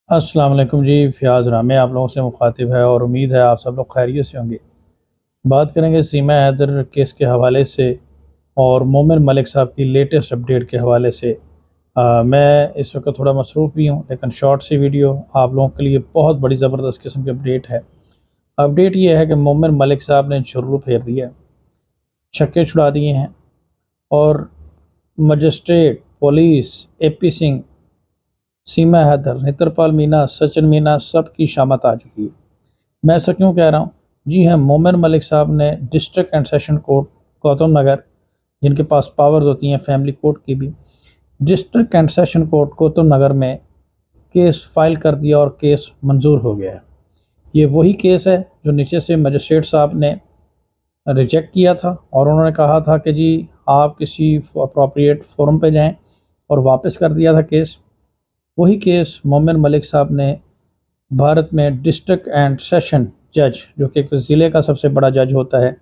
अस्सलाम वालेकुम जी, फ़ियाज़ रामे आप लोगों से मुख़ातिब है और उम्मीद है आप सब लोग खैरियत से होंगे। बात करेंगे सीमा हैदर केस के हवाले से और मोमिन मलिक साहब की लेटेस्ट अपडेट के हवाले से। मैं इस वक्त थोड़ा मसरूफ़ भी हूँ, लेकिन शॉर्ट सी वीडियो आप लोगों के लिए बहुत बड़ी ज़बरदस्त किस्म की अपडेट है। अपडेट ये है कि मोमिन मलिक साहब ने झुर्रू फेर दिया, छक्के छुड़ा दिए हैं और मजिस्ट्रेट, पुलिस, एपी सिंह, सीमा हैदर, नेत्रपाल मीना, सचिन मीना सब की शामत आ चुकी है। मैं ऐसा क्यों कह रहा हूँ? जी हाँ, मोमिन मलिक साहब ने district and session court Gautam Nagar, जिनके पास पावर्स होती हैं फैमिली कोर्ट की भी, district and session court Gautam Nagar में केस फाइल कर दिया और केस मंजूर हो गया है। ये वही केस है जो नीचे से मजिस्ट्रेट साहब ने रिजेक्ट किया था और उन्होंने कहा था कि जी आप किसी अप्रोप्रिएट फोरम पे जाएं, और वापस कर दिया था केस। वही केस मोमिन मलिक साहब ने भारत में डिस्ट्रिक्ट एंड सेशन जज, जो कि एक ज़िले का सबसे बड़ा जज होता है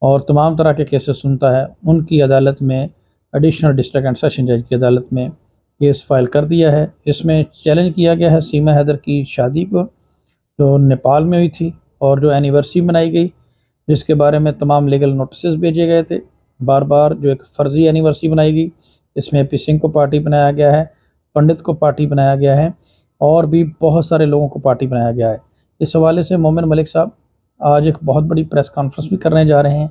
और तमाम तरह के केसेस सुनता है, उनकी अदालत में, एडिशनल डिस्ट्रिक्ट एंड सेशन जज की अदालत में केस फाइल कर दिया है। इसमें चैलेंज किया गया है सीमा हैदर की शादी को, जो नेपाल में हुई थी और जो एनिवर्सरी मनाई गई, जिसके बारे में तमाम लीगल नोटिस भेजे गए थे बार बार, जो एक फ़र्ज़ी एनिवर्सरी बनाई गई। इसमें पी सिंह को पार्टी बनाया गया है, पंडित को पार्टी बनाया गया है और भी बहुत सारे लोगों को पार्टी बनाया गया है। इस हवाले से मोमिन मलिक साहब आज एक बहुत बड़ी प्रेस कॉन्फ्रेंस भी करने जा रहे हैं।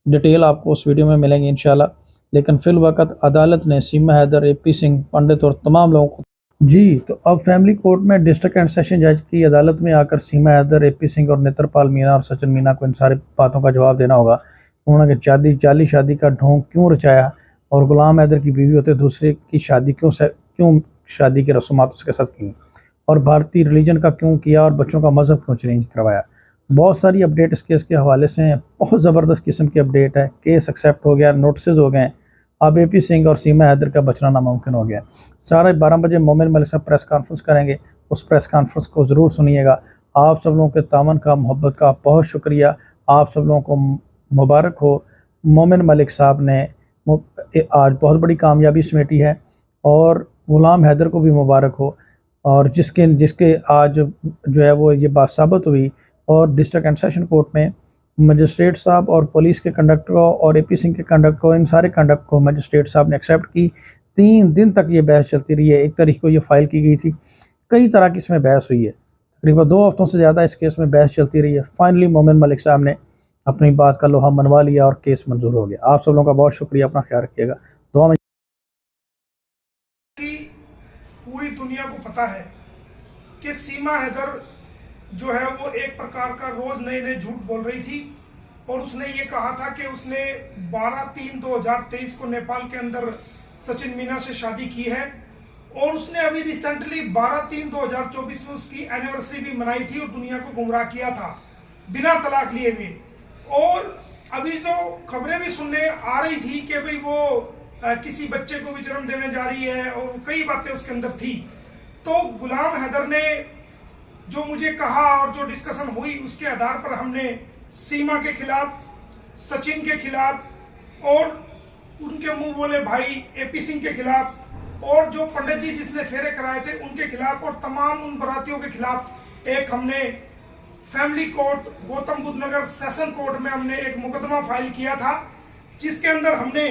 डिटेल आपको उस वीडियो में मिलेंगी इंशाल्लाह। लेकिन फ़िल वक़्त अदालत ने सीमा हैदर, एपी सिंह, पंडित और तमाम लोगों को जी, तो अब फैमिली कोर्ट में डिस्ट्रिक्ट एंड सेशन जज की अदालत में आकर सीमा हैदर, एपी सिंह और नेत्रपाल मीना और सचिन मीना को इन सारी बातों का जवाब देना होगा। उन्होंने जाली शादी का ढोंग क्यों रचाया और गुलाम हैदर की बीवी होते दूसरे की शादी क्यों शादी की रस्मात उसके साथ की, और भारतीय रिलीजन का क्यों किया और बच्चों का मज़हब क्यों चेंज करवाया। बहुत सारी अपडेट इस केस के हवाले से हैं, बहुत ज़बरदस्त किस्म की अपडेट है। केस एक्सेप्ट हो गया, नोटिस हो गए, अब एपी सिंह और सीमा हैदर का बचना नामुमकिन हो गया। साढ़े 12 बजे मोमिन मलिक साहब प्रेस कॉन्फ्रेंस करेंगे, उस प्रेस कॉन्फ्रेंस को ज़रूर सुनिएगा। आप सब लोगों के तावन का, मोहब्बत का बहुत शुक्रिया। आप सब लोगों को मुबारक हो। मोमिन मलिक साहब ने आज बहुत बड़ी कामयाबी समेटी है और गुलाम हैदर को भी मुबारक हो, और जिसके आज जो है वो ये बात साबित हुई और डिस्ट्रिक्ट एंड सेशन कोर्ट में मजिस्ट्रेट साहब और पुलिस के कंडक्ट को और एपी सिंह के कंडक्ट को, इन सारे कंडक्ट को मजिस्ट्रेट साहब ने एक्सेप्ट की। 3 दिन तक ये बहस चलती रही है। 1 तारीख को ये फाइल की गई थी। कई तरह की इसमें बहस हुई है, तकरीबन 2 हफ्तों से ज़्यादा इस केस में बहस चलती रही है। फाइनली मोमिन मलिक साहब ने अपनी बात का लोहा मनवा लिया और केस मंजूर हो गया। आप सब लोगों का बहुत शुक्रिया। अपना ख्याल रखिएगा। दुआ में कि पूरी दुनिया को पता है कि सीमा हैदर जो है वो एक प्रकार का रोज नए नए झूठ बोल रही थी, और उसने ये कहा था कि उसने 12/3/2023 को नेपाल के अंदर सचिन मीना से शादी की है, और उसने अभी रिसेंटली 12/3/2024 में उसकी एनिवर्सरी भी मनाई थी और दुनिया को गुमराह किया था बिना तलाक लिए हुए। और अभी जो खबरें भी सुनने आ रही थी कि भाई वो किसी बच्चे को भी जन्म देने जा रही है, और कई बातें उसके अंदर थी। तो गुलाम हैदर ने जो मुझे कहा और जो डिस्कशन हुई, उसके आधार पर हमने सीमा के खिलाफ, सचिन के खिलाफ और उनके मुंह बोले भाई एपी सिंह के खिलाफ, और जो पंडित जी जिसने फेरे कराए थे उनके खिलाफ, और तमाम उन बरातियों के खिलाफ एक हमने फैमिली कोर्ट गौतम बुद्ध नगर सेशन कोर्ट में हमने एक मुकदमा फाइल किया था, जिसके अंदर हमने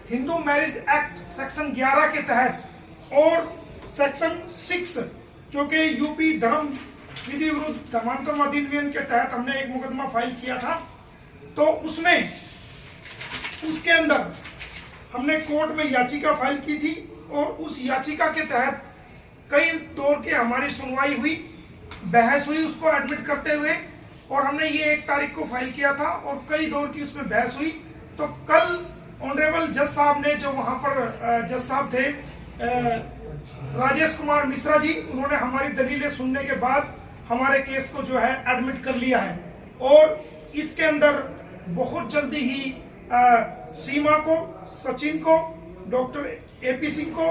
हिंदू मैरिज एक्ट सेक्शन 11 के तहत और सेक्शन 6 जो कि यूपी धर्म विधि विरुद्ध धर्मांतरण अधिनियम के तहत हमने एक मुकदमा फाइल किया था। तो उसमें उसके अंदर हमने कोर्ट में याचिका फाइल की थी, और उस याचिका के तहत कई दौर की हमारी सुनवाई हुई, बहस हुई उसको एडमिट करते हुए, और हमने ये 1 तारीख को फाइल किया था और कई दौर की उसमें बहस हुई। तो कल ऑनरेबल जज साहब ने, जो वहाँ पर जज साहब थे राजेश कुमार मिश्रा जी, उन्होंने हमारी दलीलें सुनने के बाद हमारे केस को जो है एडमिट कर लिया है, और इसके अंदर बहुत जल्दी ही सीमा को, सचिन को, डॉक्टर एपी सिंह को,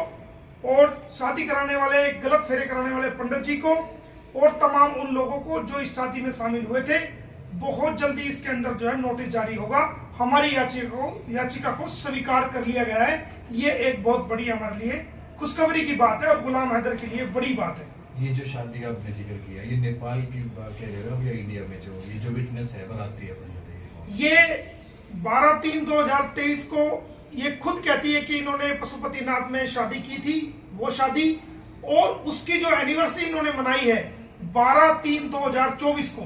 और शादी कराने वाले, गलत फेरे कराने वाले पंडित जी को, और तमाम उन लोगों को जो इस शादी में शामिल हुए थे, बहुत जल्दी इसके अंदर जो है नोटिस जारी होगा। हमारी याचिका को स्वीकार कर लिया गया है। ये एक बहुत बड़ी हमारे लिए खुशखबरी की बात है और गुलाम हैदर के लिए बड़ी बात है। ये जो शादी का आपने जिक्र किया, ये नेपाल की बात कह रहे हो या इंडिया में जो विटनेस है बराती है, अपन बताइए। ये 12/3/2023 को ये खुद कहती है कि इन्होंने पशुपतिनाथ में शादी की थी, वो शादी, और उसकी जो एनिवर्सरी इन्होंने मनाई है 12/3/2024 को,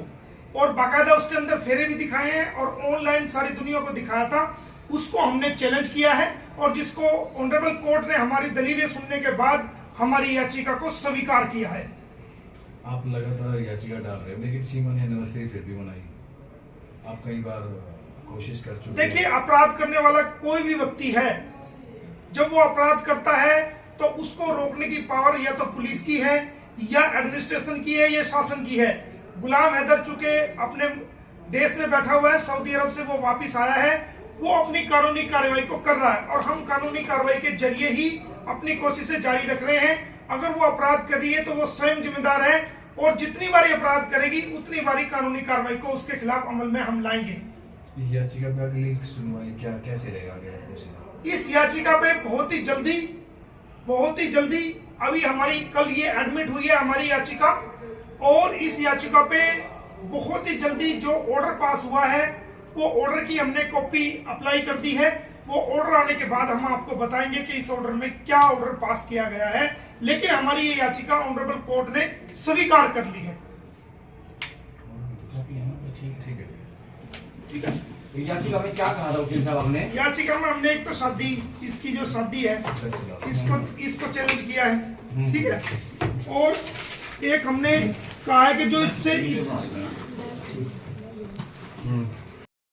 और बाकायदा उसके अंदर फेरे भी दिखाए हैं और ऑनलाइन सारी दुनिया को दिखाया था। उसको हमने चैलेंज किया है और जिसको ऑनरेबल कोर्ट ने हमारी दलीलें सुनने के बाद हमारी याचिका को स्वीकार किया है। आप लगातार याचिका डाल रहे हो, लेकिन सीमा ने एनिवर्सरी फिर भी मनाई। आप कई बार कोशिश कर चुके। देखिए, अपराध करने वाला कोई भी व्यक्ति है, जब वो अपराध करता है तो उसको रोकने की पावर या तो पुलिस की है या एडमिनिस्ट्रेशन की है या शासन की है। गुलाम हैदर चूंकि अपने देश में बैठा हुआ है, सऊदी अरब से वो वापस आया है, वो अपनी कानूनी कार्रवाई को कर रहा है और हम कानूनी कार्रवाई के जरिए ही अपनी कोशिशें जारी रख रहे हैं। अगर वो अपराध कर रही है तो वो स्वयं जिम्मेदार है और जितनी बारी अपराध करेगी उतनी बारी कानूनी कार्रवाई को उसके खिलाफ अमल में हम लाएंगे। इस याचिका पे अगली सुनवाई क्या कैसे रहेगा आगे? इस याचिका पे बहुत ही जल्दी अभी हमारी कल ये एडमिट हुई है हमारी याचिका, और इस याचिका पे बहुत ही जल्दी जो ऑर्डर पास हुआ है वो ऑर्डर की हमने कॉपी अप्लाई कर दी है। वो ऑर्डर आने के बाद हम आपको बताएंगे कि इस ऑर्डर में क्या ऑर्डर पास किया गया है, लेकिन हमारी ये याचिका ऑनरेबल कोर्ट ने स्वीकार कर ली है। ठीक है। याचिका में क्या कहा था वकील साहब आपने? याचिका में हमने एक तो शादी, इसकी जो शादी है इसको चैलेंज किया है, ठीक है, और एक हमने कहा है कि जो इससे